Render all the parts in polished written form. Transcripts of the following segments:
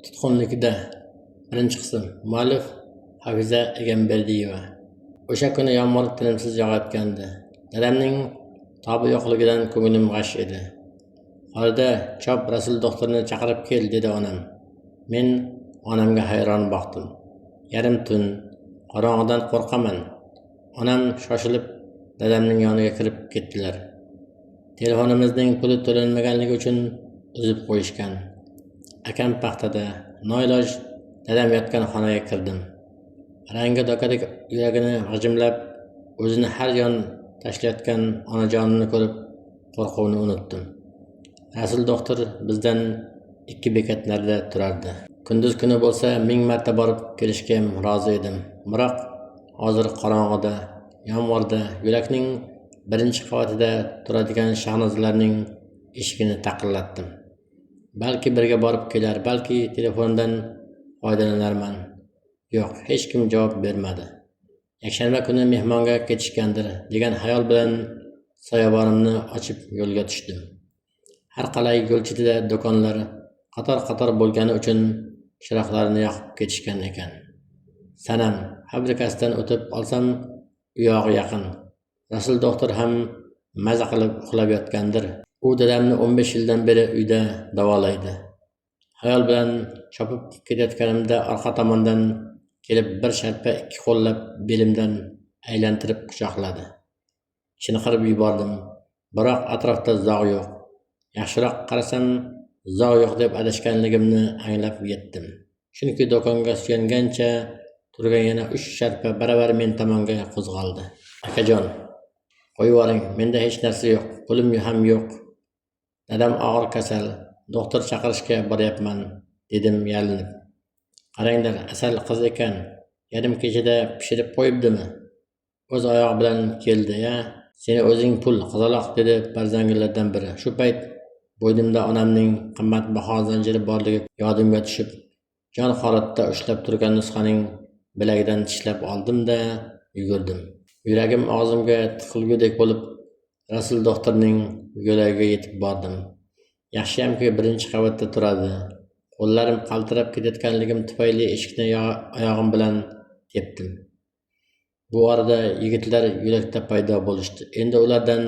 Tutqunlikda. Birinchi qism. Muallif Hafiza Egamberdiyeva. O'sha kuni yomg'ir tinimsiz yog'ayotgandi. Dadamning tobi yo'qligidan ko'nglim g'ash edi. Xolida chop Rasul doktorni chaqirib kel dedi onam. Men onamga hayron boqdim. Yarim tun, qorong'idan qo'rqaman. Onam shoshilib dadamning yoniga kirib ketdilar. Telefonimizning puli to'lanmaganligi uchun uzib qo'yishgan. Akam paxtada, noiloj dadam yotgan xonaga kirdim. Rangi dokadek yuragini g'ijimlab, o'zini har yon tashlayotgan onajonini ko'rib qo'rquvni unutdim. Rasul doktor bizdan 2 bekat narida turardi. Kunduz kuni bo'lsa 1000 marta borib kelishga rozi edim. Biroq hozir qorong'ida, yomg'irda yo'lakning birinchi qavatida turadigan Shahnozalarning eshigini taqillatdim. Balki birga borib kelar, balki telefondan foydalanarman. Yo'q, hech kim javob bermadi. Yakshanba kuni mehmonga ketishgandir degan xayol bilan soyabonimni ochib yo'lga tushdim. Har qalay yo'l chetida do'konlar qator-qator bo'lgani uchun chiroqlarini yoqib ketishgan ekan. Sanam fabrikasidan o'tib olsam, u yog'i yaqin. Rasul doktor ham maza qilib uxlab yotgandir. U dadamni 15 yildan beri uyda davolaydi. Xayol bilan chopib ketayotganimda orqa tomondan kelib bir sharpa 2 qo'llab belimdan aylantirib quchoqladi. Chinqirib yubordim. Biroq atrofda zog' yo'q. Yaxshiroq qarasam, zog' yo'q deb adashganligimni anglab yetdim. Chunki do'konga suyangancha turgan yana 3 sharpa baravar men tomonga qo'zg'aldi. Akajon, qo'yib yuboring, menda hech narsa yo'q, pulim ham yo'q. Dadam og'ir kasal, doktor chaqirishga boryapman, dedim yalinib. Qaranglar, asal qiz ekan, yarim kechada pishirib qo'yibdimi? O'z oyog'i bilan keldi, ya. Seni o'zing pul, qizaloq, dedi farzandlardan biri. Shu payt bo'ynimda onamning qimmatbaho zanjiri borligi yodimga tushib, jon holatda ushlab turgan nusxaning bilagidan tishlab oldim-da yugurdim. Yuragim og'zimga tiqilgudek bo'lib, Rasul doktorning yo'lagiga yetib bordim. Yaxshiyamki birinchi qavatda turadi. Qo'llarim qaltirab ketayotganligim tufayli eshikni oyog'im bilan tepdim. Bu orada yigitlar yo'lakda paydo bo'lishdi. Endi ulardan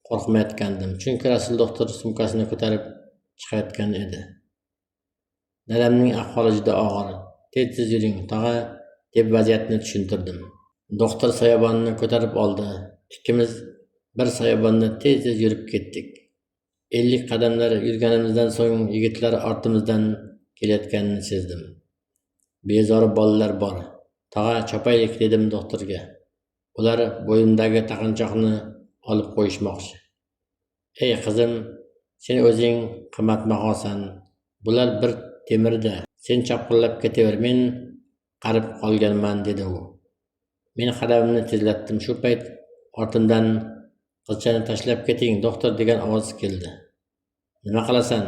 qo'rqmayotgandim, chunki Rasul doktor sumkasini ko'tarib chiqayotgan edi. Dadamning ahvoli juda og'ir. Tez yuring, tog'a, deb vaziyatni tushuntirdim. Doktor soyabonni ko'tarib oldi. Ikkimiz bir soyabonni tez yurib ketdik. 50 qadamlar yurganimizdan so'ng yigitlar ortimizdan kelayotganini sezdim. Bezori bolalar bor. Tog'a, chopaylik, dedim doktorga. Ular bo'yimdagi taqinchoqni olib qo'yishmoqchi. Ey qizim, sen o'zing qimmatbahosan. Bular bir temirda. Sen chopqillab ketaver, men qarib qolganman, dedi u. Men qadamimni tezlatdim. Shu payt ortimdan qizchani tashlab keting, doktor, degan ovoz keldi. Nima qilasan?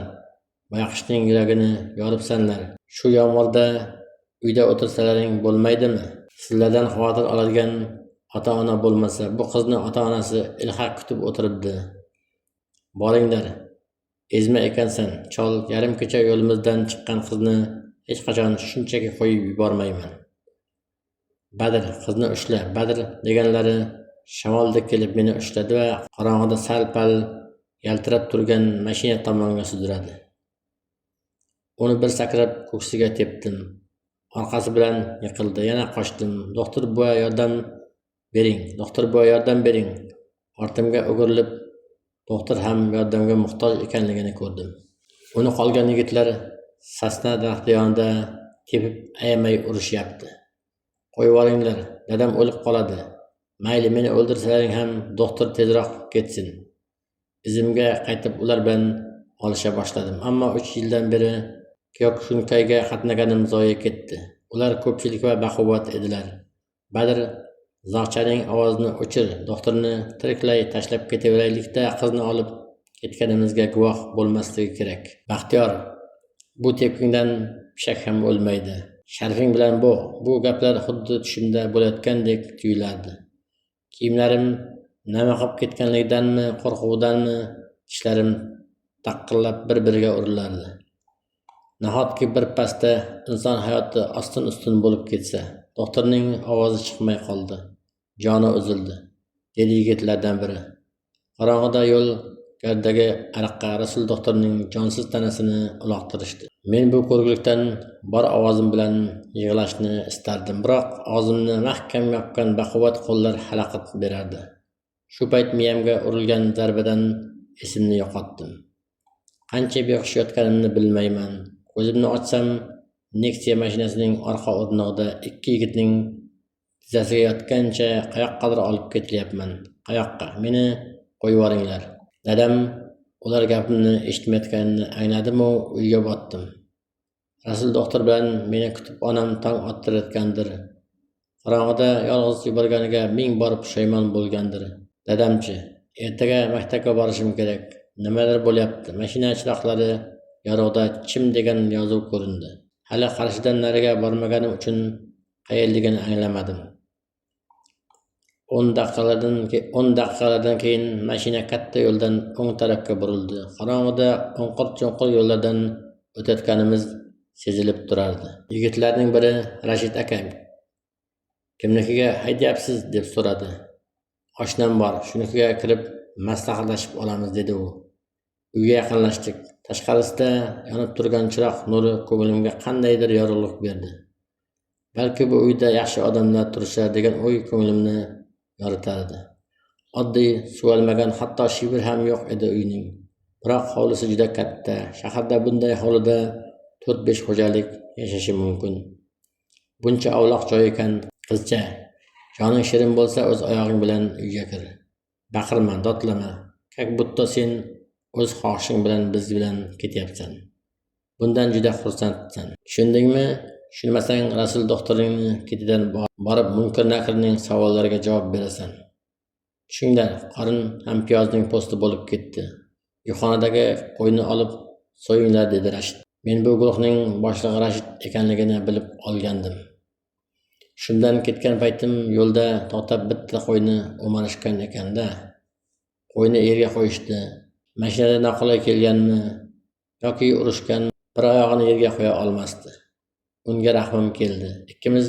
Boyaqishning yuragini yoribsanlar. Shu yomg'irda uyda o'tirsalaring bo'lmaydimi? Sizlardan xavotir oladigan ota-ona bo'lmasa, bu qizni ota-onasi ilhaq kutib o'tiribdi. Boringlar. Ezma ekansan, chol, yarim kecha yo'limizdan chiqqan qizni hech qachon shunchaki qo'yib yubormayman. Badr, qizni ushla. Badr deganlari shamoldek kelib meni ushladi va qorong'ida sal-pal yaltirab turgan mashina tomonga sudradi. Uni bir sakrab ko'ksiga tepdim. Orqasi bilan yiqildi. Yana qochdim. Doktor buva, yordam bering. Doktor buva, yordam bering. Ortimga o'girilib, doktor ham yordamga muhtoj ekanligini ko'rdim. Uni qolgan yigitlar sasna daraxti yonida tepib ayamay urishyapti. Qo'yib yuboringlar, dadam o'lib qoladi. Mayli, meni o'ldirsalaring ham doktor tezroq ketsin. Izimga qaytib ular bilan olisha boshladim. Ammo 3 yildan beri Kyokushinkayga qatnaganim zoye ketdi. Ular ko'pchilik va baquvvat edilar. Badr, zog'chaning ovozini o'chir, doktorni tiriklay tashlab ketaveraylik-da, qizni olib ketganimizga guvoh bo'lmasligi kerak. Baxtiyor, bu tepkingdan pishak ham o'lmaydi. Sharifing bilan bu gaplar xuddi tushimda bo'layotgandek tuyulardi. Kiyimlarim namaqib ketganligidanmi, qo'rquvdanmi, tishlarim taqillab bir-biriga urilardi. Nahotki bir pasda inson hayoti ostin-ustun bo'lib ketsa, doktorning ovozi chiqmay qoldi. Joni uzildi, dedi yigitlardan biri. Qorong'ida yo'l gardagi ariqqa Rasul doktorning jonsiz tanasini uloqtirishdi. Men bu ko'rgulikdan bor ovozim bilan yig'lashni istardim, biroq og'zimni mahkam yopgan baquvvat qo'llar xalaqit berardi. Shu payt miyamga urilgan zarbadan esimni yo'qotdim. Qancha behush yotganimni bilmayman. Ko'zimni ochsam, Nexia mashinasining orqa o'rnog'ida ikki yigitning tizzasiga yotgancha qayoqqadir olib ketilyapman. Qayoqqa? Meni qo'yib yuboringlar. Dadam ular gapimni eshitmayotganini angladimu uyga botdim. Rasul doktor bilan meni kutib onam tong ottirayotgandir. Qorong'ida yolg'iz yuborganiga ming bor pushaymon bo'lgandir. Dadamchi, ertaga maktabga borishim kerak. Nimadir bo'lyapti. Mashina chiroqlari yorug'da chim degan yozuv ko'rindi. Hali qarshidan nariga bormaganim uchun qayerligini anglamadim. 10 daqiqalardan keyin mashina katta yo'ldan o'ng tarafga burildi. Qorong'ida o'nqir-cho'nqir yo'llardan o'tayotganimiz sezilib turardi. Yigitlarning biri Rashid akam, kimnikiga haydayapsiz deb so'radi. Oshnam bor, shunikiga kirib maslahatlashib olamiz, dedi u. Uyga yaqinlashdik. Tashqarisida yonib turgan chiroq nuri ko'nglimga qandaydir yorug'lik berdi. Balki bu uyda yaxshi odamlar turishar degan o'y ko'nglimni yoritardi. Oddiy suvalmagan, hatto shibir ham yo'q edi uyning. Biroq hovlisi juda katta. Shaharda bunday hovlida 4-5 xo'jalik yashashi mumkin. Buncha avloq joy ekan. Qizcha, joning shirin bo'lsa o'z oyog'ing bilan uyga kir. Baqirma, dodlama. Kak butto, sen o'z xohishing bilan biz bilan ketyapsan. Bundan juda xursandsan. Tushundingmi? Tushunmasang Rasul doktoringni ketidan borib Munkir Nakirning savollariga javob berasan. Tushinglar, qorin ham piyozning po'sti bo'lib ketdi. Yuxonadagi qo'yni olib so'yinglar, dedi Rashid. Men bu guruhning boshlig'i Rashid ekanligini bilib olgandim. Shundan ketgan paytim yo'lda to'xtab bitta qo'yni o'marishgan ekanda. Qo'yni yerga qo'yishdi. Mashinada noqulay kelganmi yoki urushgan, bir oyog'ini yerga qo'ya olmasdi. Unga rahmim keldi. Ikkimiz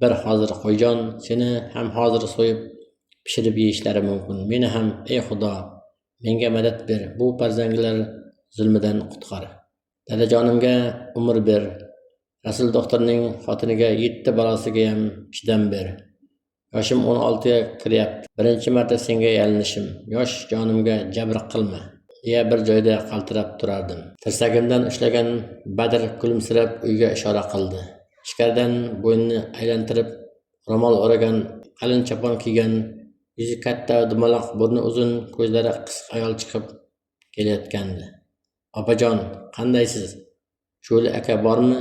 bir hozir qo'yjon, seni ham hozir so'yib pishirib yeyishlari mumkin. Meni ham, ey Xudo, menga madad ber. Bu farzandlar zulmidan qutqar. Dadajonimga umr ber. Rasul doktorning xotiniga 7 balosiga ham chidam ber. Yoshim 16 ga kiryapti. Birinchi marta senga yalinishim. Yosh jonimga jabr qilma, deya bir joyda qaltirab turardim. Tirsagimdan ushlagan Badr kulimsirab uyga ishora qildi. Ichkaridan bo'ynini aylantirib ro'mol o'ragan, qalin chopon kiygan, yuzi katta, dumaloq, burni uzun, ko'zlari qisiq ayol chiqib kelayotgandi. Opajon, qandaysiz? Sho'li aka bormi?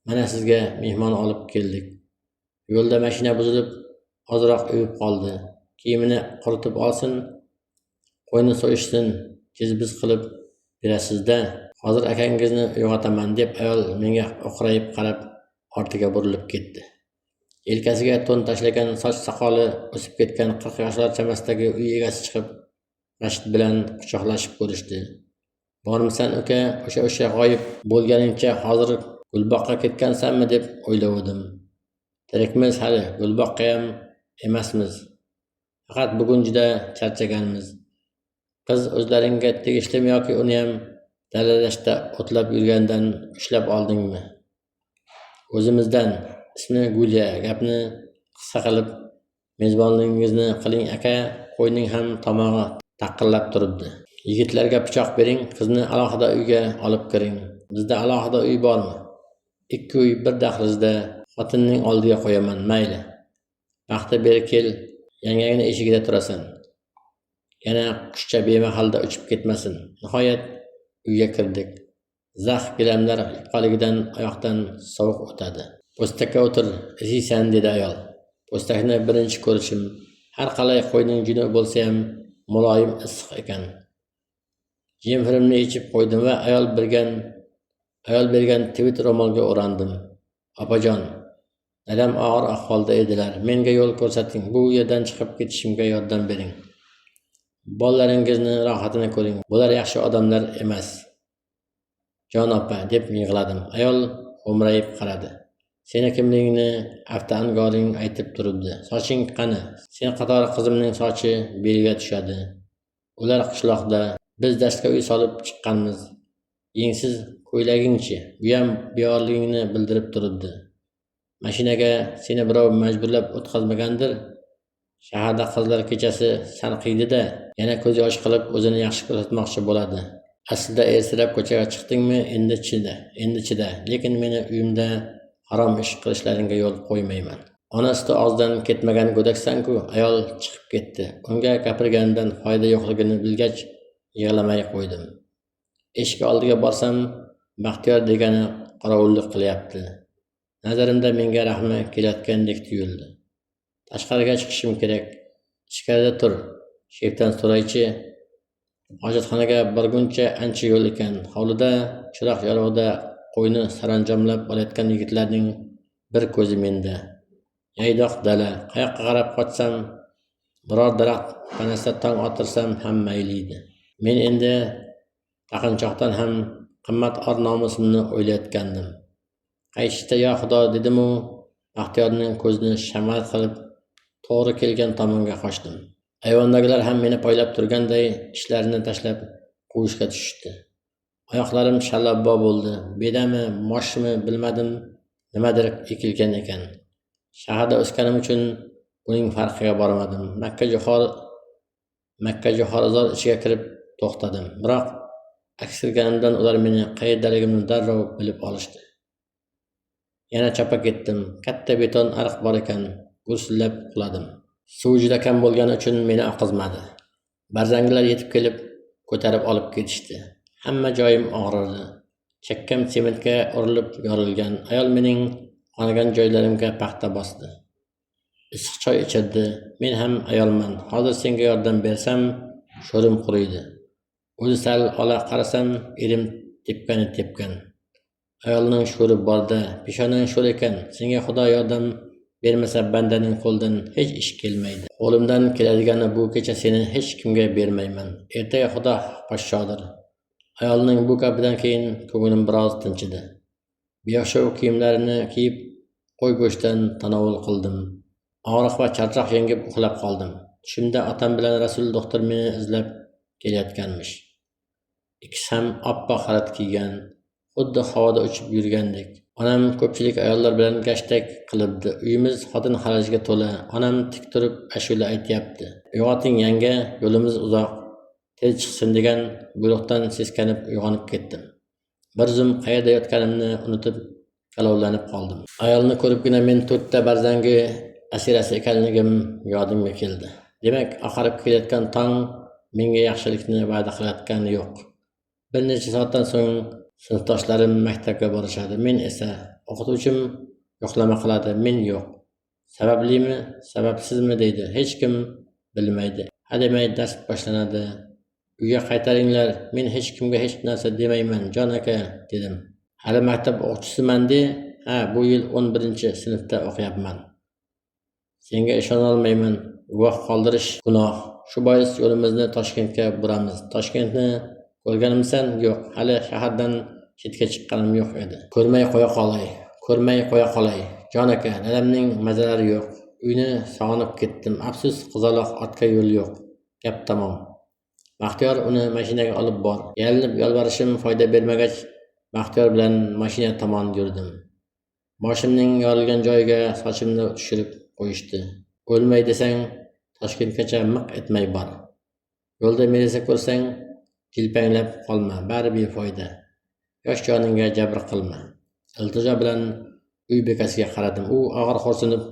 Mana sizga mehmon olib keldik. Yo'lda mashina buzilib, ozroq uyib qoldi. Kiyimini quritib olsin, qo'yni so'yishsin, biz qilib berasiz-da. Hozir akangizni uyg'otaman, deb ayol menga o'qrayib qarab ortiga burilib ketdi. Yelkasiga to'n tashlagan, soch soqoli o'sib ketgan 40 yoshlar chamasidagi uy egasi chiqib Rashid bilan quchoqlashib ko'rishdi. Bormisan uka, o'sha g'oyib bo'lganingcha hozir Gulboqqa ketgansanmi deb o'yladim. Tirikmiz hali, Gulboqqa ham emasmiz. Faqat bugun juda charchaganmiz. Qiz o'zlaringga tegishlimi yoki uni ham dalalashda o'tlab yurgandan ushlab oldingmi? O'zimizdan. Ismi Gulya. Gapni qisqa qilib, mezbonligingizni qiling aka. Qo'yning ham tomog'i taqillab turibdi. Yigitlarga pichoq bering, qizni alohida uyga olib kiring. Bizda alohida uy bormi? 2 uy bir dahlizda, xotinning oldiga qo'yaman, mayli. Vaqti beri kel, yangangni eshigida turasan. Yana qushcha bemahalda uchib ketmasin. Nihoyat uyga kirdik. Zax gilamlar yupqaligidan oyoqdan sovuq o'tadi. Po'stakka o'tir, isiysan, dedi ayol. Po'stakni birinchi ko'rishim. Har qalay qo'yning juni bo'lsa ham muloyim issiq ekan. Yem-firimni yechib qo'ydim va ayol bergan tivit ro'molga o'randim. Opajon, dadam og'ir ahvolda edilar. Menga yo'l ko'rsating. Bu yerdan chiqib ketishimga yordam bering. Bolalaringizni rohatini ko'ring. Bular yaxshi odamlar emas. Jon opa deb yig'ladim. Ayol xo'mrayib qaradi. Seni kimligingni aftangoring aytib turibdi. Soching qani? Sen qatori qizimning sochi belga tushadi. Ular qishloqda, biz dastga uy solib chiqqanmiz. Yengsiz ko'ylagingchi, bu ham beyorligingni bildirib turibdi. Mashinaga seni birov majburlab o'tkazmagandir. Shaharda qizlar kechasi sanqiydi-da, yana ko'z yosh qilib o'zini yaxshi ko'rsatmoqchi bo'ladi. Aslida ersirab ko'chaga chiqdingmi, endi chida, lekin meni uyimda harom ish qilishlaringga yo'l qo'ymayman. Onasi og'zidan ketmagan go'daksan-ku. Ayol chiqib ketdi. Unga gapirganidan foyda yo'qligini bilgach, yig'lamay qo'ydim. Eshik oldiga borsam, Baxtiyor degani qorovullik qilyapti. Nazarimda menga rahmi kelayotgandek tuyuldi. Tashqariga chiqishim kerak. Ichkarida tur. Shefdan so'raychi. Hojatxonaga borguncha ancha yo'l ekan. Hovlida chiroq yorug'ida qo'yni saranjomlab olayotgan yigitlarning bir ko'zi menda. Yaydoq dala, qayoqqa qarab qochsam, biror daraxt panasida tong otirsam ham mayliydi. Men endi taqinchoqdan ham qimmat or nomusimni o'ylayotgandim. Qaytishda yo Xudo dedim-u, Baxtiyorning ko'zini shamat qilib to'g'ri kelgan tomonga qochdim. Ayvondagilar ham meni poylab turganday ishlarini tashlab quvishga tushishdi. Oyoqlarim shallabbo bo'ldi. Bedami, moshmi bilmadim, nimadir ekilgan ekan. Shaharda o'sganim uchun buning farqiga bormadim. Makka jo'xorizor ichiga kirib to'xtadim. Biroq aksirganimdan ular meni qayerdaligimni darrov bilib olishdi. Yana chapa ketdim. Katta beton ariq bor ekan, gursillab quladim. Suv juda kam bo'lgani uchun meni oqizmadi. Barzangilar yetib kelib ko'tarib olib ketishdi. Hamma joyim og'rirdi. Chakkam sementga urilib yorilgan. Ayol mening qonigan joylarimga paxta bosdi. Issiq choy ichirdi. Men ham ayolman. Hozir senga yordam bersam, sho'rim quriydi. O'zi sal ola qarasam, erim tepgan. Ayolning sho'ri borda, peshonang sho'r ekan. Senga Xudo yordam bermasa bandaning qo'lidan hech ish kelmaydi. Qo'limdan keladigani bu kecha seni hech kimga bermayman. Ertaga Xudo poshshodir. Ayolning bu gapidan keyin ko'nglim biroz tinchidi. Beo'xshov kiyimlarini kiyib qo'y go'shtidan tanovul qildim. Og'riq va charchoq yengib uxlab qoldim. Tushimda otam bilan Rasul doktor meni izlab kelayotganmish. Ikkisi ham oppoq xalat kiygan, xuddi havoda uchib yurgandek. Onam ko'pchilik ayollar bilan gashtak qilibdi. Uyimiz xotin xarajiga to'la. Onam tik turib ashula aytyapti. Uyg'oting yanga, yo'limiz uzoq. Tez chiqsin degan buyruqdan seskanib uyg'onib ketdim. Bir zum qayerda yotganimni unutib kalovlanib qoldim. Ayolni ko'ribgina men 4 ta barzangi asirasi ekanligim yodimga keldi. Demak, oqarib kelayotgan tong menga yaxshilikni va'da qilayotgani yo'q. Bir necha soatdan so'ng sinfdoshlarim maktabga borishadi. Men esa o'qituvchim yo'qlama qiladi, men yo'q. Sabablimi, sababsizmi deydi, hech kim bilmaydi. Hademay dars boshlanadi. Uyga qaytaringlar, men hech kimga hech narsa demayman, jon aka, dedim. Hali maktab o'qitchisiman-de, bu yil 11-sinfda o'qiyapman. Senga ishona olmayman, guvoh qoldirish gunoh. Shu bois yo'limizni Toshkentga buramiz. Toshkentni ko'rganimsan? Yo'q, hali shahardan chetga chiqqanim yo'q edi. Ko'rmay qo'ya qolay. Jon aka, dadamning mazalari yo'q. Uyni sog'inib ketdim. Afsus, qizaloq ortga yo'l yo'q. Gap tamom. Baxtiyor uni mashinaga olib bor. Yalinib yolvorishim foyda bermagach, Baxtiyor bilan mashina tomon yurdim. Boshimning yorilgan joyiga sochimni tushirib qo'yishdi. O'lmay desang, Toshkentgacha miq etmay bor. Yo'lda militsiya ko'rsang, jilpanglab qolma, bari befoyda. Yosh joningga jabr qilma. Iltijo bilan uy bekasiga qaradim. U og'ir xo'rsinib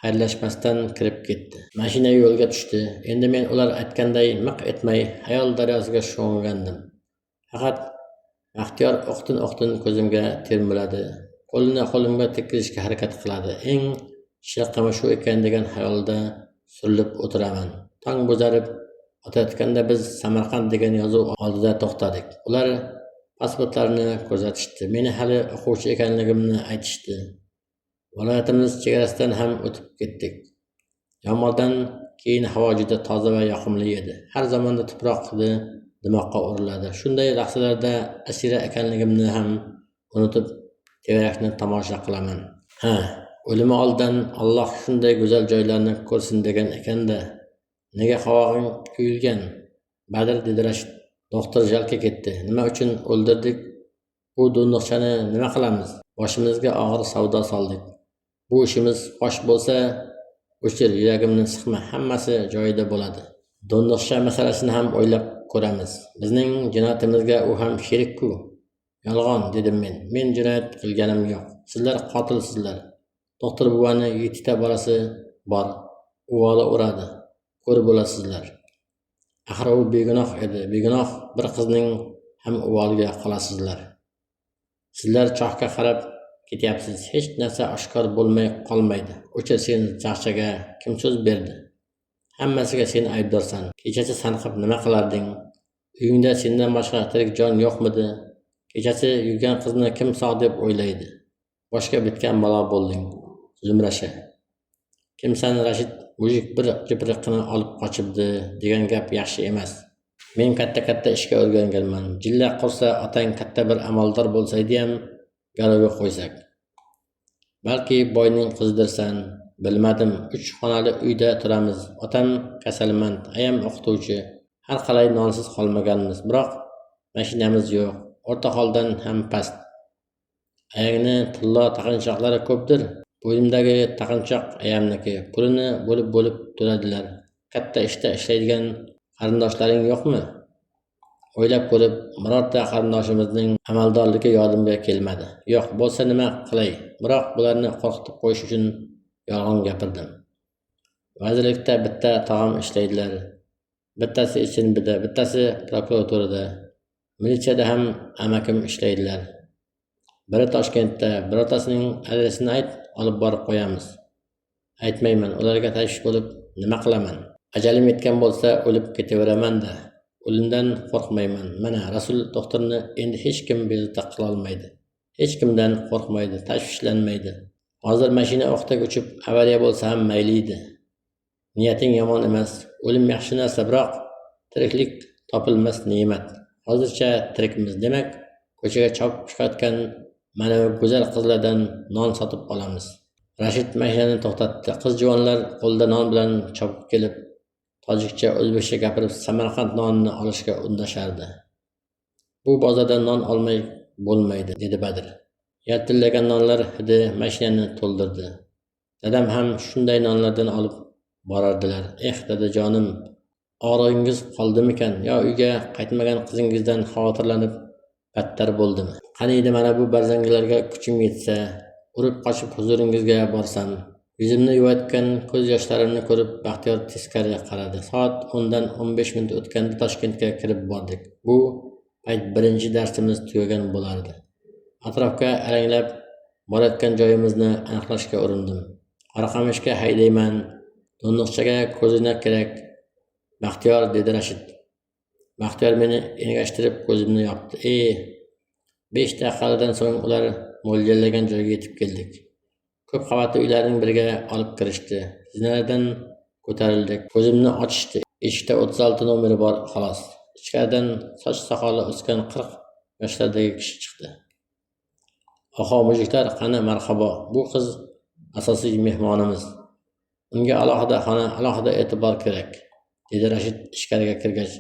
xayrlashmasdan kirib ketdi. Mashina yo'lga tushdi. Endi men ular aytganday miq etmay hayol daryosiga sho'ng'gandim. Faqat Baxtiyor o'qtin ko'zimga termiladi. Qo'lini qo'limga tekkizishga harakat qiladi. Eng shilqimi shu ekan degan xayolda surilib o'tiraman. Tong bo'zarib o'tayotganda biz Samarqand degan yozuv oldida to'xtadik. Ular pasportlarini ko'rsatishdi. Meni hali o'quvchi ekanligimni aytishdi. Viloyatimiz chegarasidan ham o'tib ketdik. Yomg'irdan keyin havo juda toza va yoqimli edi. Har zamonda tuproq edi. dimoqqa uriladi. Shunday lahzalarda asira ekanligimni ham unutib tevarakni tomosha qilaman. O'limi oldan Alloh shunday go'zal joylarni ko'rsin degan ekanda, nega qovog'ing kuyilgan? Badr, dedi Rashid. Doktor jalka ketdi. Nima uchun o'ldirdik? Bu do'ndiqchani nima qilamiz? Boshimizga og'ir savdo soldik. Bu ishimiz fosh bo'lsa, o'chir, yuragimni siqma, hammasi joyida bo'ladi. Do'ndiqcha masalasini ham o'ylab ko'ramiz. Bizning jinoyatimizga u ham sherik-ku. Yolg'on, dedim men. Men jinoyat qilganim yo'q. Sizlar qotilsizlar. Doktor buvani 7 ta bolasi bor. Uvoli uradi. Ko'rib bo'lasizlar. Axir u begunoh edi. Begunoh bir qizning ham uvoliga qolasizlar. Sizlar chohga qarab ketyapsiz. Hech narsa oshkor bo'lmay qolmaydi. O'cha sen chaqchaga kim so'z berdi? Hammasiga sen aybdorsan. Kechasi sanqib nima qilarding? Uyingda sendan boshqa tirik jon yo'qmidi? Kechasi yurgan qizni kim sog' deb o'ylaydi? Boshga bitgan balo bo'lding. Zumrasha. Kimsan Rashid? Mujik bir jipriqni olib qochibdi degan gap yaxshi emas. Men katta ishga o'rganganman. Jilla qursa otang katta bir amaldor bo'lsaydi ham garovga qo'ysak. Balki boyning qizidirsan, bilmadim. 3 xonali uyda turamiz. Otam kasalmand, ayam o'qituvchi. Har qalay nonsiz qolmaganmiz. Biroq mashinamiz yo'q. O'rta holdan ham past. Ayagni tillo taqinchoqlari ko'pdir. Bo'yimdagi taqinchoq ayamniki. Pulini bo'lib to'ladilar. Katta ishda ishlaydigan qarindoshlaring yo'qmi? O'ylab ko'rib, birorta qarindoshimizning amaldorligi yodimga kelmadi. Yo'q, bo'lsa nima qilay? Biroq bularni qo'rqitib qo'yish uchun yolg'on gapirdim. Vazirlikda bitta tog'am ishlaydilar. Bittasi SNBda, bittasi prokuraturada. Militsiyada ham amakim ishlaydilar. Biri Toshkentda, birortasining adresini ayt, olib borib qo'yamiz. Aytmayman, ularga tashvish bo'lib nima qilaman? Ajalim yetgan bo'lsa o'lib ketaveraman-da. O'limdan qo'rqmayman. Mana Rasul doktorni endi hech kim bezovta qila olmaydi. Hech kimdan qo'rqmaydi, tashvishlanmaydi. Hozir mashina o'qdek uchib avariya bo'lsa ham mayliydi. Niyating yomon emas. O'lim yaxshi narsa, biroq tiriklik topilmas ne'mat. Hozircha tirikmiz. Demak, ko'chaga chopib chiqayotgan mana bu go'zal qizlardan non sotib olamiz. Rashid mashinani to'xtatdi. Qiz-juvonlar qo'lda non bilan chopib kelib, tojikcha, o'zbekcha gapirib Samarqand nonini olishga undashardi. Bu bozordan non olmay bo'lmaydi, dedi Badr. Yaltillagan nonlar hidi mashinani to'ldirdi. Dadam ham shunday nonlardan olib borardilar. Dadajonim, og'rig'ingiz qoldimikan yo uyga qaytmagan qizingizdan xavotirlanib battar bo'ldimi? Qaniydi mana bu barzangilarga kuchim yetsa, urib qochib huzuringizga borsam. Yuzimni yuvayotgan ko'z yoshlarimni ko'rib Baxtiyor teskariga qaradi. Soat 10dan 15 minut o'tganda Toshkentga kirib bordik. Bu payt birinchi darsimiz tugagan bo'lardi. Atrofga alanglab borayotgan joyimizni aniqlashga urindim. Qoraqamishga haydayman. Do'ndiqchaga ko'zinak kerak. Baxtiyor, dedi Rashid. Baxtiyor meni engashtirib ko'zimni yopdi. 5 daqiqadan so'ng ular mo'ljallagan joyga yetib keldik. Ko'p qavatli uylarning biriga olib kirishdi. Zinalardan ko'tarildik. Ko'zimni ochishdi. Eshikda 36 nomeri bor, xolos. Ichkaridan soch soqoli o'sgan 40 yoshlardagi kishi chiqdi. Oho, mujiklar, qani marhabo. Bu qiz asosiy mehmonimiz. Unga alohida xona, alohida e'tibor kerak, dedi Rashid ichkariga kirgach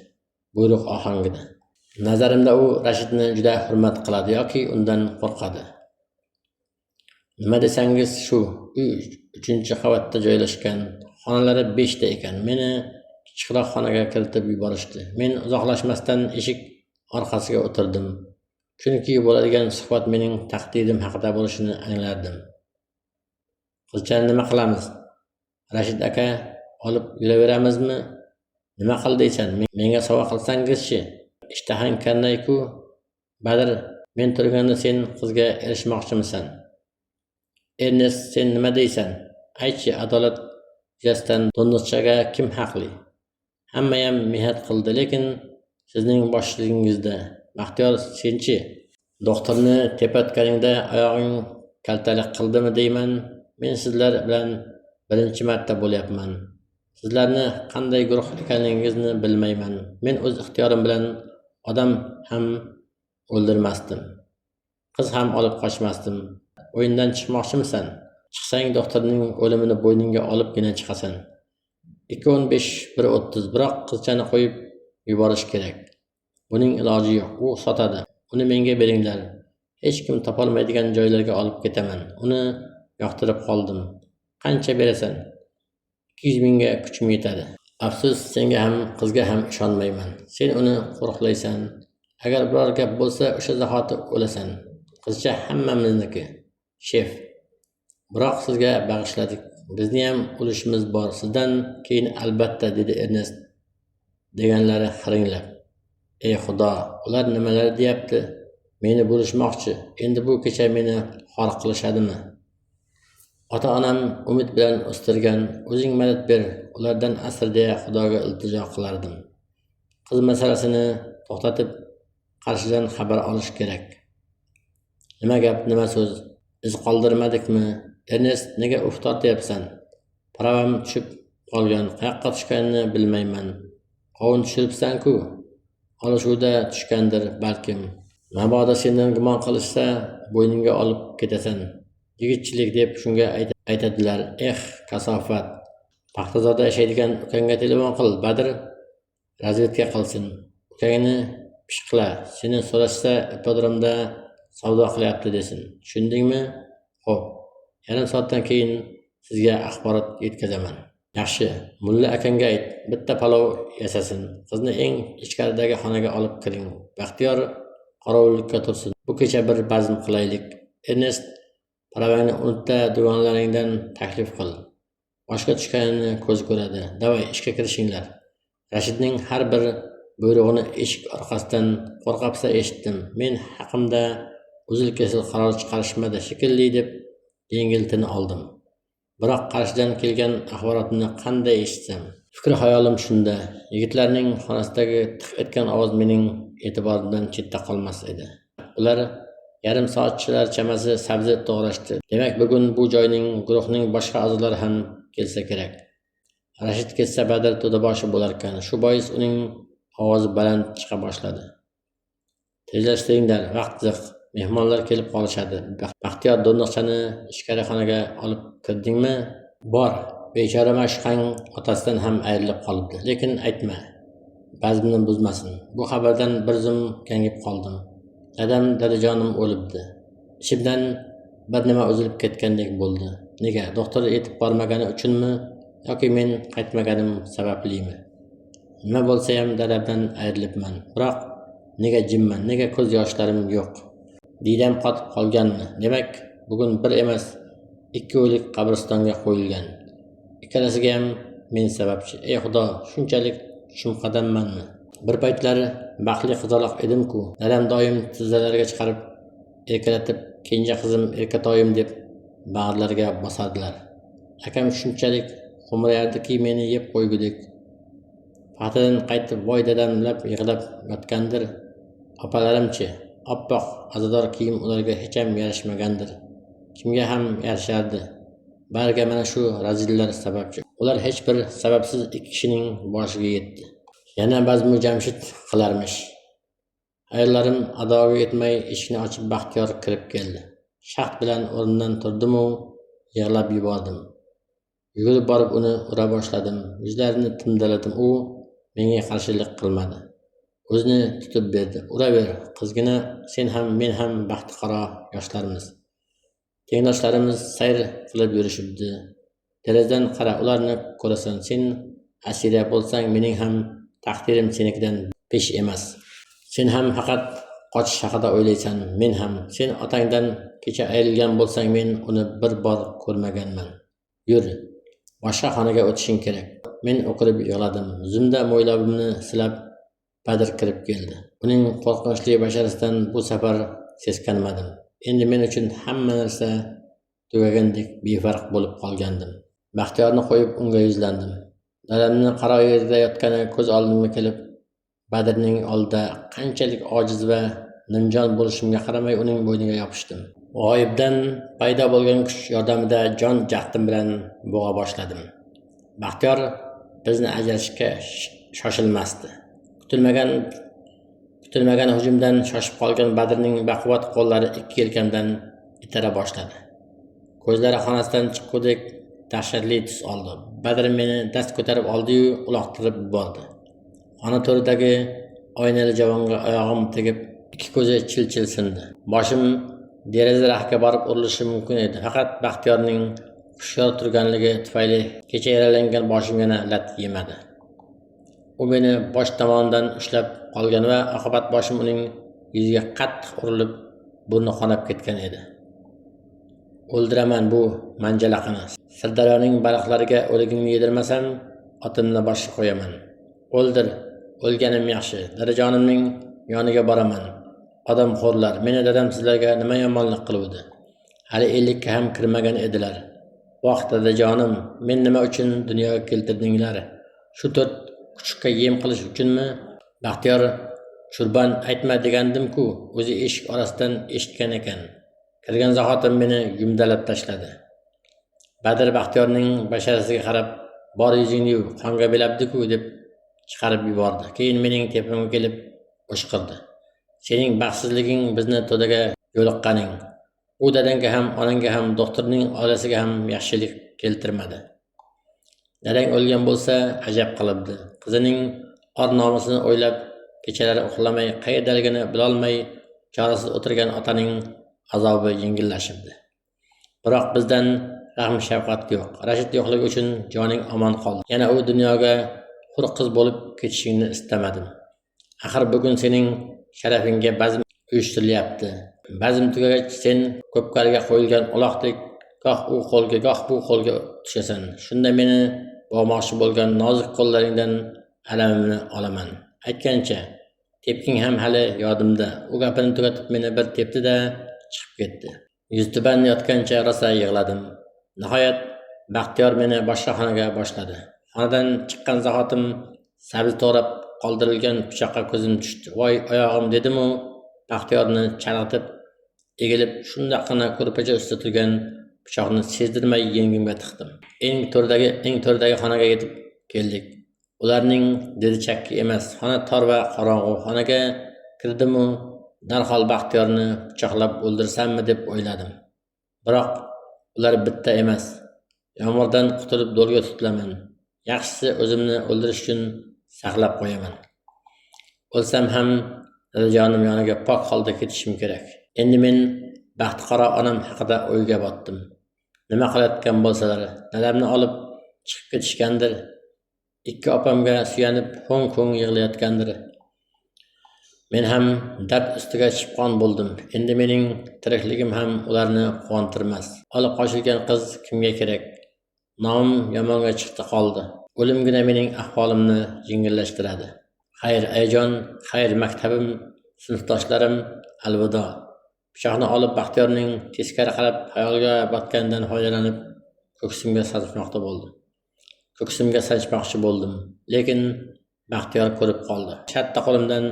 buyruq ohangida. Nazarimda u Rashidni juda hurmat qiladi yoki undan qo'rqadi. Nima desangiz shu. Uy 3-qavatda joylashgan. Xonalari 5 ta ekan. Meni kichikroq xonaga kiritib yuborishdi. Men uzoqlashmasdan eshik orqasiga o'tirdim. Chunki bo'ladigan suhbat mening taqdirim haqida bo'lishini anglardim. Qizchani nima qilamiz? Rashid aka, olib yuraveramizmi? Nima qil deysan? Menga sovg'a qilsangiz-chi? Ishtahang qanday-ku? Badr, men turganda sen qizga erishmoqchimisan? Ernest, sen nima deysan? Aytchi, adolat yuzasidan do'ndiqchaga kim haqli? Hammayam mehnat qildi, lekin sizning boshligingizda. Baxtiyor, senchi? Doktorni tepatganingda oyog'ing kaltalik qildimi deyman. Men sizlar bilan birinchi marta bo'lyapman. Sizlarni qanday guruh ekanligingizni bilmayman. Men o'z ixtiyorim bilan Odam ham o'ldirmasdim. Qiz ham olib qochmasdim. O'yindan chiqmoqchimisan? Chiqsang doktorning o'limini bo'yningga olibgina chiqasan. 2:15, 1:30. Biroq qizchani qo'yib yuborish kerak. Buning iloji yo'q. U sotadi. Uni menga beringlar. Hech kim topolmaydigan joylarga olib ketaman. Uni yoqtirib qoldim. Qancha berasan? 200 mingga kuchim yetadi. Afsus, senga ham, qizga ham ishonmayman. Sen uni qo'riqlaysan. Agar biror gap bo'lsa, o'sha zahoti o'lasan. Qizcha hammamizniki. Shef. Biroq sizga bag'ishladik. Bizni ham ulushimiz bor. Sizdan keyin albatta, dedi Ernest deganlari xiringlab. Ey Xudo, ular nimalar deyapti? Meni bo'lishmoqchi. Endi bu kecha meni xor qilishadimi? Ota-onam umid bilan o'stirgan, o'zing madad ber, ulardan asr deya Xudoga iltijo qilardim. Qiz masalasini to'xtatib, qarshidan xabar olish kerak. Nima gap, nima so'z? Iz qoldirmadikmi? Ernest, nega uf tortyapsan? Paravam tushib qolgan, qayoqqa tushganini bilmayman. Qovun tushiribsan-ku. Olishuvda tushgandir balkim. Mabodo sendan gumon qilishsa, bo'yningga olib ketasan. Yigitchilik deb shunga aytadilar. Kasofat. Paxtazoda yashaydigan ukangga telefon qil, Badr razvedka qilsin. Ukangni pishqila. Seni so'rashsa, ipodromda savdo qilyapti desin. Tushundingmi? Xo'p. Yarim soatdan keyin sizga axborot yetkazaman. Yaxshi. Mulla akangga ayt, bitta palov yasasin. Qizni eng ichkaridagi xonaga olib kiring. Baxtiyor qorovullikka tursin. Bu kecha bir bazm qilaylik. Ernest, paravani unutda, dugonalaringdan taklif qil. Boshga tushganini ko'z ko'radi. Davay, ishga kirishinglar. Rashidning har bir buyrug'ini eshik orqasidan qo'rqapsa eshitdim. Men haqimda uzil-kesil qaror chiqarishmadi shekilli deb yengil tin oldim. Biroq qarshidan kelgan axborotni qanday eshitsam? Fikr hayolim shunda. Yigitlarning xonasidagi tiq etgan ovoz mening e'tiborimdan chetda qolmas edi. Ular yarim soatchilar chamasi sabzi to'g'rashdi. Demak, bugun bu joyning, guruhning boshqa a'zolari ham kelsa kerak. Rashid ketsa Badr to'daboshi bo'larkan. Shu bois uning ovozi baland chiqa boshladi. Tezlashtiringlar, vaqt ziq. Mehmonlar kelib qolishadi. Baxtiyor do'ndiqchani ichkariga olib kirdingmi? Bor. Bechora mashqang otasidan ham ayrilib qolibdi. Lekin aytma. Bazmni buzmasin. Bu xabardan bir zum gangib qoldim. Dadam, dadajonim o'libdi. Ichimdan bir nima uzilib ketgandek bo'ldi. Nega? Doktor yetib bormagani uchunmi yoki men qaytmaganim sabablimi? Nima bo'lsa ham dadamdan ayrilibman. Biroq nega jimman? Nega ko'z yoshlarim yo'q? Diydam qotib qolganmi? Demak, bugun bir emas, 2 o'lik qabristonga qo'yilgan. Ikkalasiga ham men sababchi. Ey Xudo, shunchalik shumqadammanmi? Bir paytlar baxtli qizaloq edim-ku. Dadam doim tizzalariga chiqarib, erkalatib, kenja qizim erkatoyim deb bag'rlariga bosardilar. Akam shunchalik xo'mrayardiki, meni yeb qo'ygudek. Paxtadan qaytib, voy dadamlab yig'lab yotgandir. Opalarimchi, oppoq azador kiyim ularga hech ham yarashmagandir. Kimga ham yarashardi? Bariga mana shu razillar sababchi. Ular hech bir sababsiz 2 kishining boshiga yetdi. Yana bazmu jamshid qilarmish. Ayollarim adoga yetmay eshikni ochib Baxtiyor kirib keldi. Shaxt bilan o'rnimdan turdim-u, yig'lab yubordim. Yugurib borib uni ura boshladim. Yuzlarini timdaladim. U menga qarshilik qilmadi. O'zini tutib berdi. Uraver, qizgina, sen ham, men ham baxti qaro yoshlarimiz. Tengdoshlarimiz sayr qilib yurishibdi. Derazadan qara, ularni ko'rasan. Sen asira bo'lsang, mening ham taqdirim senikidan pesh emas. Sen ham faqat qochish haqida o'ylaysan, men ham. Sen otangdan kecha ayrilgan bo'lsang, men uni bir bor ko'rmaganman. Yur, boshqa xonaga o'tishing kerak. Men o'qirib yig'ladim. Zumda mo'ylabimni silab Badr kirib keldi. Uning qo'rqinchli basharasidan bu safar seskanmadim. Endi men uchun hamma narsa tugagandek befarq bo'lib qolgandim. Baxtiyorni qo'yib unga yuzlandim. Dadamni qaro yerda yotgani ko'z oldimga kelib, Badrning oldida qanchalik ojiz va nimjon bo'lishimga qaramay uning bo'yniga yopishdim. G'oyibdan paydo bo'lgan kuch yordamida jon jahdim bilan bo'g'a boshladim. Baxtiyor bizni ajratishga shoshilmasdi. kutilmagan hujumdan shoshib qolgan Badrning baquvvat qo'llari ikki yelkamdan itara boshladi. Ko'zlari xonasidan chiqqudek dahshatli tus oldi. Badr meni dast ko'tarib oldi-yu, uloqtirib yubordi. Xona to'ridagi oynali javonga oyog'im tegib, ikki ko'zi chil-chil sindi. Boshim deraza raxga borib urilishi mumkin edi. Faqat Baxtiyorning hushyor turganligi tufayli kecha yaralangan boshim yana lat yemadi. U meni bosh tomonidan ushlab qolgan va oqibat boshim uning yuziga qattiq urilib, burni qonab ketgan edi. O'ldiraman bu manjalaqini. Sirdaryoning baliqlariga o'ligimni yedirmasam, otimni boshqa qo'yaman. O'ldir, o'lganim yaxshi. Dadajonimning yoniga boraman. Odamxo'rlar, meni dadam sizlarga nima yomonlik qiluvdi? Hali 50 ga ham kirmagan edilar. Voh dadajonim, men nima uchun dunyoga keltirdinglar? Shu 4 kuchukka yem qilish uchunmi? Baxtiyor Churban aytma degandim-ku, o'zi eshik orasidan eshitgan ekan. Kirgan zahotim meni yumdalab tashladi. Badr Baxtiyorning basharasiga qarab, bor yuzingni yuv, qonga belabdi-ku deb chiqarib yubordi. Keyin mening tepamga kelib o'shqirdi. Sening baxtsizliging bizni to'daga yo'liqqaning. U dadangga ham, onangga ham, doktorning oilasiga ham yaxshilik keltirmadi. Dadang o'lgan bo'lsa, ajab qilibdi. Qizining or nomusini o'ylab, kechalari uxlamay, qayerdaligini bilolmay, chorasiz o'tirgan otaning azobi yengillashibdi. Biroq bizdan rahm shafqat yo'q. Rashid yo'qligi uchun joning omon qoldi. Yana u dunyoga hur qiz bo'lib ketishingni istamadim. Axir bugun sening sharafingga bazm uyushtirilyapti. Bazm tugagach sen ko'pkariga qo'yilgan uloqdek goh u qo'lga, goh bu qo'lga tushasan. Shunda meni bo'g'moqchi bo'lgan nozik qo'llaringdan alamimni olaman. Aytgancha, tepking ham hali yodimda. U gapini tugatib meni bir tepdi-da chiqib ketdi. Yuztuban yotgancha rosa yig'ladim. Nihoyat Baxtiyor meni boshqa xonaga boshladi. Xonadan chiqqan zahotim sabzi to'rab qoldirilgan pichoqqa ko'zim tushdi. Voy oyog'im dedim-u, Baxtiyorni chalg'itib, egilib shundaqgina ko'rpacha ustida turgan pichoqni sezdirmay yengimga tiqdim. Eng to'rdagi xonaga yetib keldik. Ularning dedi chakki emas, xona tor va qorong'u. Xonaga kirdim-u, darhol Baxtiyorni pichoqlab o'ldirsammi deb o'yladim. Biroq ular bitta emas. Yomg'irdan qutulib do'lga tutilaman. Yaxshisi o'zimni o'ldirish uchun saqlab qo'yaman. O'lsam ham dadajonim yoniga pok holda ketishim kerak. Endi men baxtiqaro onam haqida o'yga botdim. Nima qilayotgan bo'lsalar, dadamni olib chiqib ketishgandir. Ikki opamga suyanib ho'ng-ho'ng yig'layotgandir. Men ham dard ustiga chipqon bo'ldim. Endi mening tirikligim ham ularni quvontirmas. Olib qochilgan qiz kimga kerak? Nomim yomonga chiqdi qoldi. O'limgina mening ahvolimni yengillashtiradi. Xayr ayajon, xayr maktabim, sinfdoshlarim, alvido. Pichoqni olib Baxtiyorning teskari qarab xayolga botganidan foydalanib ko'ksimga sanchmoqchi bo'ldim. Lekin Baxtiyor ko'rib qoldi. Shatta qo'limdan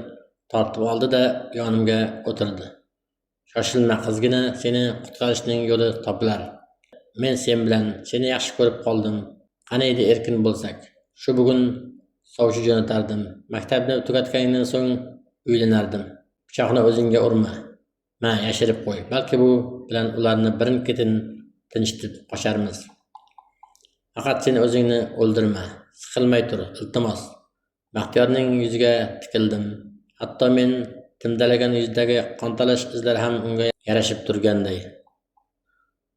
tortib oldi-da yonimga o'tirdi. Shoshilma qizgina, seni qutqarishning yo'li topilar. Men sen bilan seni yaxshi ko'rib qoldim. Qani edi erkin bo'lsak. Shu bugun sovchi jo'natardim. Maktabni tugatganingdan so'ng uylanardim. Pichoqni o'zingga urma. Ma yashirib qo'y. Balki bu bilan ularni birin-ketin tinchitib qocharmiz. Faqat sen o'zingni o'ldirma. Siqilmay tur, iltimos. Baxtiyorning yuziga tikildim. Hatto men timdalagan yuzdagi qontalash izlari ham unga yarashib turganday.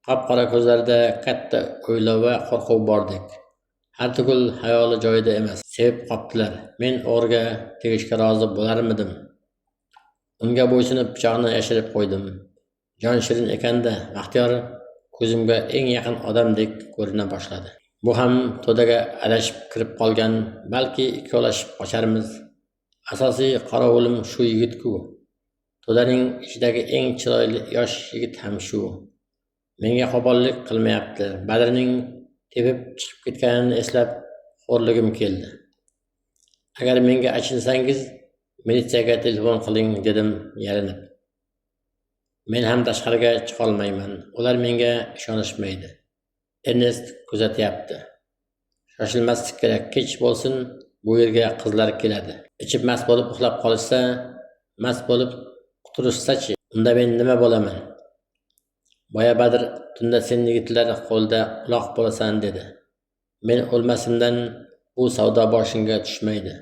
Qop-qora ko'zlarida katta o'ylov va qo'rquv bordek. Har tugul hayoli joyida emas. Sevib qoptilar. Men o'g'riga tegishga rozi bo'larmidim? Unga bo'ysunib pichoqni yashirib qo'ydim. Jon shirin ekanda, Baxtiyor ko'zimga eng yaqin odamdek ko'rina boshladi. Bu ham to'daga adashib kirib qolgan, balki ikkovlashib qocharmiz. Asosiy qorovulim shu yigit-ku. To'daning ichidagi eng chiroyli yosh yigit ham shu. Menga qo'pollik qilmayapti. Badrning tepib chiqib ketganini eslab xo'rligim keldi. Agar menga achinsangiz, militsiyaga telefon qiling dedim yalinib. Men ham tashqariga chiqa olmayman. Ular menga ishonishmaydi. Ernest kuzatyapti. Shoshilmaslik kerak. Kech bo'lsin, bu yerga qizlar keladi. Ichib mast bo'lib uxlab qolsa, mast bo'lib quturishsachi, unda men nima bo'laman? Boya Badr tunda sen yigitlar qo'lida uloq bo'lasan dedi. Men o'lmasimdan bu savdo boshingga tushmaydi.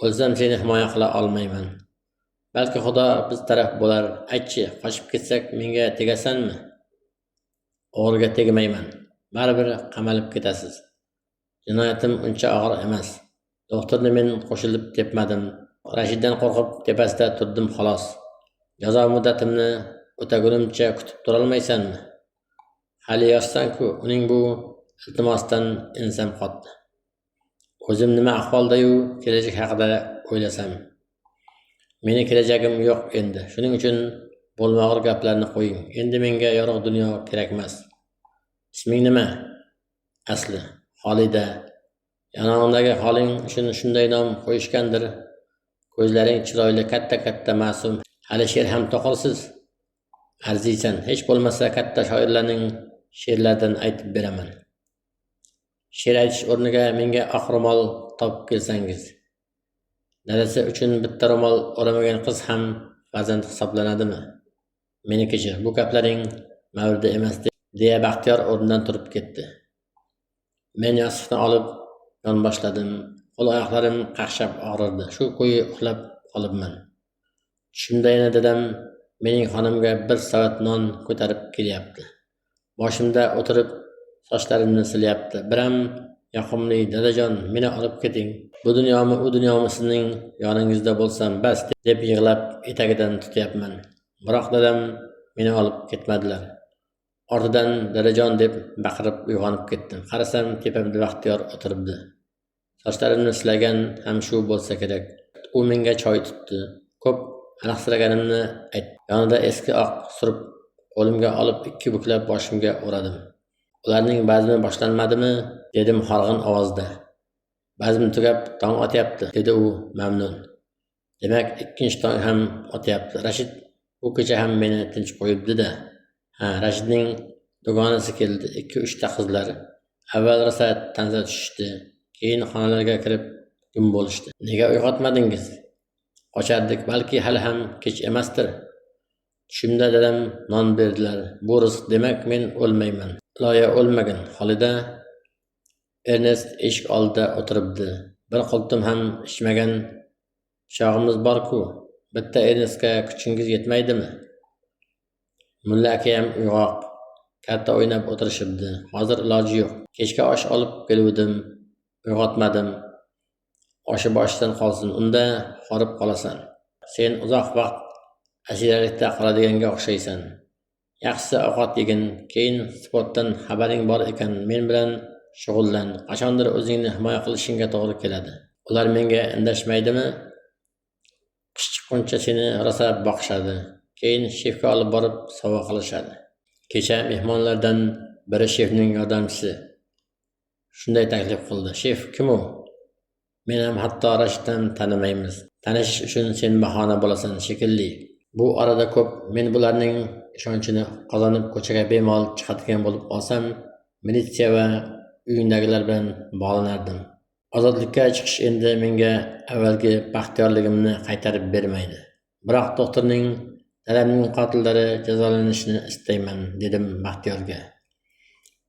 O'lsam seni himoya qila olmayman. Balki Xudo biz taraf bo'lar. Aytchi, qochib ketsak menga tegasanmi? O'g'riga tegmayman. Baribir qamalib ketasiz. Jinoyatim uncha og'ir emas. Doktorni men qo'shilib tepmadim. Rashiddan qo'rqib tepasida turdim xolos. Jazo muddatimni o'tagunimcha kutib turolmaysanmi? Hali yoshsan-ku, uning bu iltimosdan ensam qotdi. O'zim nima ahvolda-yu kelajak haqida o'ylasam. Meni kelajagim yo'q endi. Shuning uchun bo'lmag'ur gaplarni qo'ying. Endi menga yorug' dunyo kerakmas. Isming nima? Asli Xolida. Yonog'ingdagi holing uchun shunday nom qo'yishgandir. Ko'zlaring chiroyli, katta ma'sum. Hali she'r ham to'qilsiz. Arziysan. Hech bo'lmasa katta shoirlarning she'rlaridan aytib beraman. She'r aytish o'rniga menga oq ro'mol topib kelsangiz. Dadasi uchun bitta ro'mol o'ramagan qiz ham farzand hisoblanadimi? Meni kechir, bu gaplaring mavridi emas deya Baxtiyor o'rnidan turib ketdi. Men yostiqni olib yonboshladim. Qo'l-oyoqlarim qaqshab og'rirdi. Shu ko'yi uxlab qolibman. Tushimda yana dadam mening xonamga bir savat non ko'tarib kelyapti. Boshimda o'tirib sochlarimni silyapti. Biram yoqimli dadajon, meni olib keting. Bu dunyomi, u dunyomi sizning yoningizda bo'lsam bas deb yig'lab etagidan tutyapman. Biroq dadam meni olib ketmadilar. Ortidan dadajon deb baqirib uyg'onib ketdim. Qarasam tepamda Baxtiyor o'tiribdi. Sochlarimni silagan ham shu bo'lsa kerak. U menga choy tutdi. Ko'p alahsiraganimni aytdi. Yonida eski oq surib qo'limga olib ikki buklab boshimga o'radim. Ularning bazmi boshlanmadimi? Dedim horg'in ovozda. Bazm tugab tong otyapti, dedi u mamnun. Demak, ikkinchi tong ham otyapti. Rashid bu kecha ham meni tinch qo'yibdi-da. Ha, Rashidning dugonasi keldi. 2-3 ta qizlar. Avval rosa tanza tushishdi. Keyin xonalarga kirib gum bo'lishdi. Nega uyg'otmadingiz? Qochardik, balki hali ham kech emasdir. Tushimda dadam non berdilar. Bu rizq, demak men o'lmayman. Iloyo o'lmagin. Xolida Ernest eshik oldida o'tiribdi. Bir qultum ham ichmagan pichog'imiz bor-ku. Bitta Ernestga kuchingiz yetmaydimi? Mulla akayam uyg'oq. Karta o'ynab o'tirishibdi. Hozir iloji yo'q. Kechga osh olib keluvdim. Uyg'otmadim. Oshi boshidan qolsin, unda horib qolasan. Sen uzoq vaqt asiralikda qoladiganga o'xshaysan. Yaxshisi ovqat yegin, keyin sportdan xabaring bor ekan men bilan shug'ullan. Qachondir o'zingni himoya qilishingga to'g'ri keladi. Ular menga indashmaydimi? Qish chiqquncha seni rosa boqishadi. Keyin shefga olib borib sovg'a qilishadi. Kecha mehmonlardan biri shefning yordamchisi shunday taklif qildi. Shef kim u? Men ham hatto Rashiddan tanimaymiz. Tanishish uchun sen bahona bo'lasan shekilli. Bu orada ko'p men bularning ishonchini qozonib ko'chaga bemalol chiqadigan bo'lib olsam, militsiya va uyingdagilar bilan bog'lanardim. Ozodlikka chiqish endi menga avvalgi baxtiyorligimni qaytarib bermaydi. Biroq doktorning, dadamning qotillari jazolanishini istayman, dedim Baxtiyorga.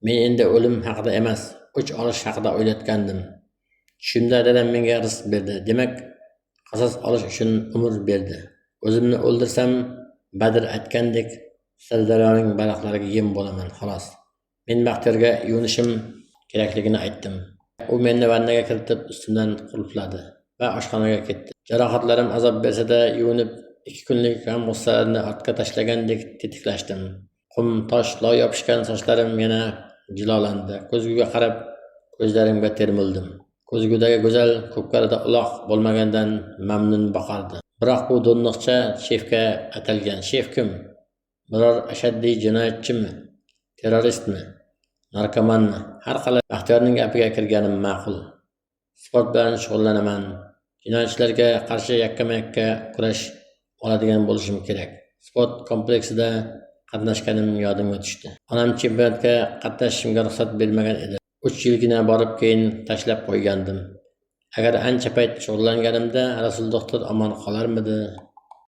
Men endi o'lim haqida emas, o'ch olish haqida o'ylayotgandim. Tushimda dadam menga rizq berdi. Demak, qasos olish uchun umr berdi. O'zimni o'ldirsam, Badr aytgandek, Sirdaryoning baliqlariga yem bo'laman, xolos. Men Baxtiyorga yuvinishim kerakligini aytdim. U meni vannaga kiritib ustimdan qulfladi va oshxonaga ketdi. Jarohatlarim azob bersa-da, yuvinib 2 kunlik ham g'ussalarni ortga tashlagandek tetiklashdim. Qum, tosh, loy yopishgan sochlarim yana jilolandi. Ko'zguga qarab, ko'zlarimga termildim. Ko'zgudagi go'zal ko'pkarida uloq bo'lmagandan mamnun boqardi. Biroq bu do'ndiqcha shefga atalgan. Shef kim? Biror ashaddiy jinoyatchimi? Terroristmi? Narkomanmi? Har qalay Baxtiyorning gapiga kirganim ma'qul. Sport bilan shug'ullanaman. Jinoyatchilarga qarshi yakkama-yakka kurash oladigan bo'lishim kerak. Sport kompleksida qatnashganim yodimga tushdi. Onam chempionatga qatnashishimga ruxsat bermagan edi. 3 yilgina borib keyin tashlab qo'ygandim. Agar ancha payt shug'ullanganimda Rasul doktor omon qolarmidi?